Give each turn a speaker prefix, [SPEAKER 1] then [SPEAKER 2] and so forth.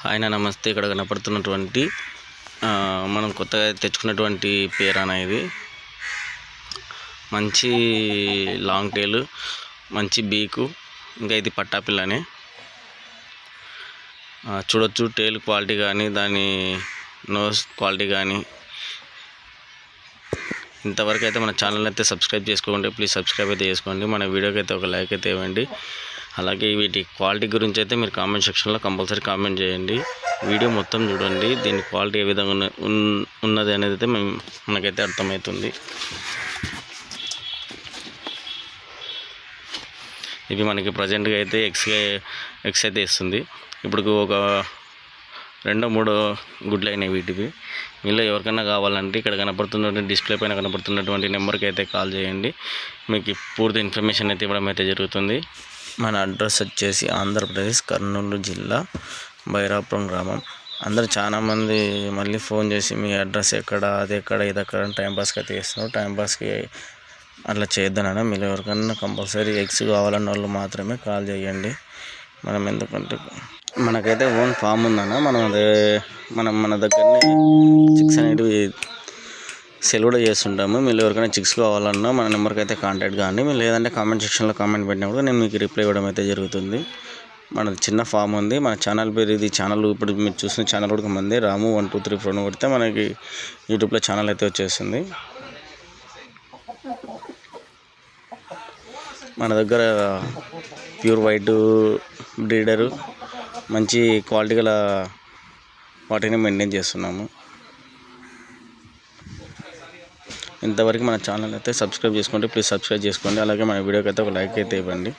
[SPEAKER 1] ఆయన నమస్తే. ఇక్కడ కనపడుతున్నటువంటి మనం కొత్తగా తెచ్చుకున్నటువంటి పేరాన ఇది మంచి లాంగ్ టైల్, మంచి బీకు, ఇంకా ఇది పట్టాపిల్లనే చూడొచ్చు. టైల్ క్వాలిటీ కానీ దాని నోస్ క్వాలిటీ కానీ. ఇంతవరకు అయితే మన ఛానల్ అయితే సబ్స్క్రైబ్ చేసుకోండి, ప్లీజ్ సబ్స్క్రైబ్ అయితే చేసుకోండి. మన వీడియోకి అయితే ఒక లైక్ అయితే ఇవ్వండి. అలాగే వీటి క్వాలిటీ గురించి అయితే మీరు కామెంట్ సెక్షన్లో కంపల్సరీ కామెంట్ చేయండి. వీడియో మొత్తం చూడండి, దీని క్వాలిటీ ఏ విధంగా ఉన్నది అనేది అయితే మనకైతే అర్థమవుతుంది. ఇవి మనకి ప్రజెంట్గా అయితే ఎక్స్ అయితే ఇస్తుంది. ఇప్పుడు ఒక 2-3 గుడ్లు అయినాయి వీటివి. వీళ్ళు ఎవరికైనా కావాలంటే ఇక్కడ కనపడుతున్నటువంటి డిస్ప్లే పైన కనపడుతున్నటువంటి నెంబర్కి అయితే కాల్ చేయండి. మీకు పూర్తి ఇన్ఫర్మేషన్ అయితే ఇవ్వడం అయితే జరుగుతుంది. మన అడ్రస్ వచ్చేసి ఆంధ్రప్రదేశ్ కర్నూలు జిల్లా బైరాపురం గ్రామం. అందరూ చాలామంది మళ్ళీ ఫోన్ చేసి మీ అడ్రస్ ఎక్కడ, అది ఎక్కడ, ఇది ఎక్కడ టైంపాస్కి అయితే ఇస్తున్నారు. టైంపాస్కి అట్లా చేద్దానన్నా. మీరు ఎవరికైనా కంపల్సరీ ఎగ్స్ కావాలన్న వాళ్ళు మాత్రమే కాల్ చేయండి. మనం ఎందుకంటే మనకైతే ఓన్ ఫామ్ ఉందన్న. మన దగ్గరనే చిక్స్ అనేటివి సెల్ కూడా చేస్తుంటాము. మీరు ఎవరికైనా చిక్స్ కావాలన్నా మన నెంబర్కి అయితే కాంటాక్ట్ కానీ, మీరు లేదంటే కామెంట్ సెక్షన్లో కామెంట్ పెట్టినప్పుడు నేను మీకు రిప్లై ఇవ్వడం అయితే జరుగుతుంది. మన చిన్న ఫామ్ ఉంది. మన ఛానల్ పేరు ఇది. ఛానల్ ఇప్పుడు మీరు చూసిన ఛానల్ కూడా మంది రాము 123 కొడితే మనకి యూట్యూబ్లో ఛానల్ అయితే వచ్చేస్తుంది. మన దగ్గర ప్యూర్ వైట్ బ్రీడరు మంచి క్వాలిటీ గల వాటిని మెయింటైన్ చేస్తున్నాము. ఇంతవరకు మన ఛానల్ అయితే సబ్స్క్రైబ్ చేసుకోండి, ప్లీజ్ సబ్స్క్రైబ్ చేసుకోండి. అలాగే మన వీడియోకి అయితే ఒక లైక్ అయితే ఇవ్వండి.